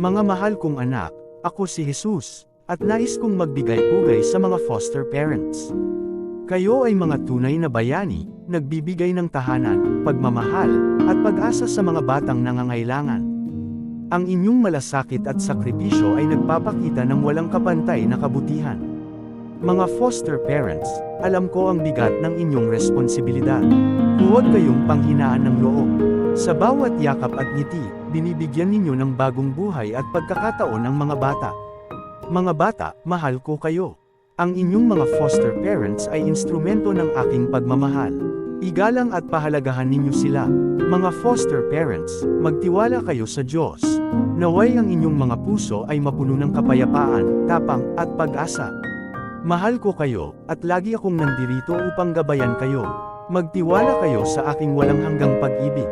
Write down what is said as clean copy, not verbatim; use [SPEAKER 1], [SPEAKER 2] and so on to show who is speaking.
[SPEAKER 1] Mga mahal kong anak, ako si Jesus, at nais kong magbigay-pugay sa mga foster parents. Kayo ay mga tunay na bayani, nagbibigay ng tahanan, pagmamahal, at pag-asa sa mga batang nangangailangan. Ang inyong malasakit at sakripisyo ay nagpapakita ng walang kapantay na kabutihan. Mga foster parents, alam ko ang bigat ng inyong responsibilidad. Huwag kayong panghinaan ng loob. Sa bawat yakap at ngiti, binibigyan ninyo ng bagong buhay at pagkakataon ang mga bata. Mga bata, mahal ko kayo. Ang inyong mga foster parents ay instrumento ng aking pagmamahal. Igalang at pahalagahan ninyo sila. Mga foster parents, magtiwala kayo sa Diyos. Naway ang inyong mga puso ay mapuno ng kapayapaan, tapang, at pag-asa. Mahal ko kayo, at lagi akong nandirito upang gabayan kayo. Magtiwala kayo sa aking walang hanggang pag-ibig.